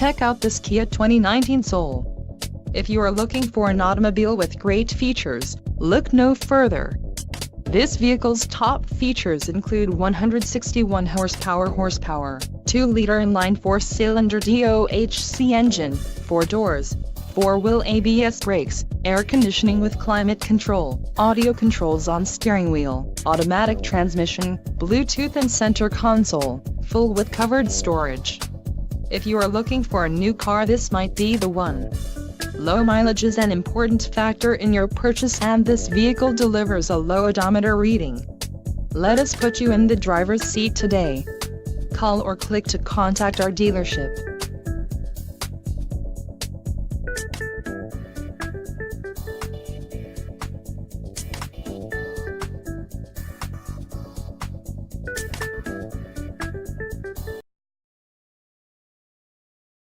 Check out this Kia 2019 Soul. If you are looking for an automobile with great features, look no further. This vehicle's top features include 161 horsepower, 2-liter inline 4-cylinder DOHC engine, 4 doors, 4-wheel ABS brakes, air conditioning with climate control, audio controls on steering wheel, automatic transmission, Bluetooth and center console, full with covered storage. If you are looking for a new car, this might be the one. Low mileage is an important factor in your purchase, and this vehicle delivers a low odometer reading. Let us put you in the driver's seat today. Call or click to contact our dealership.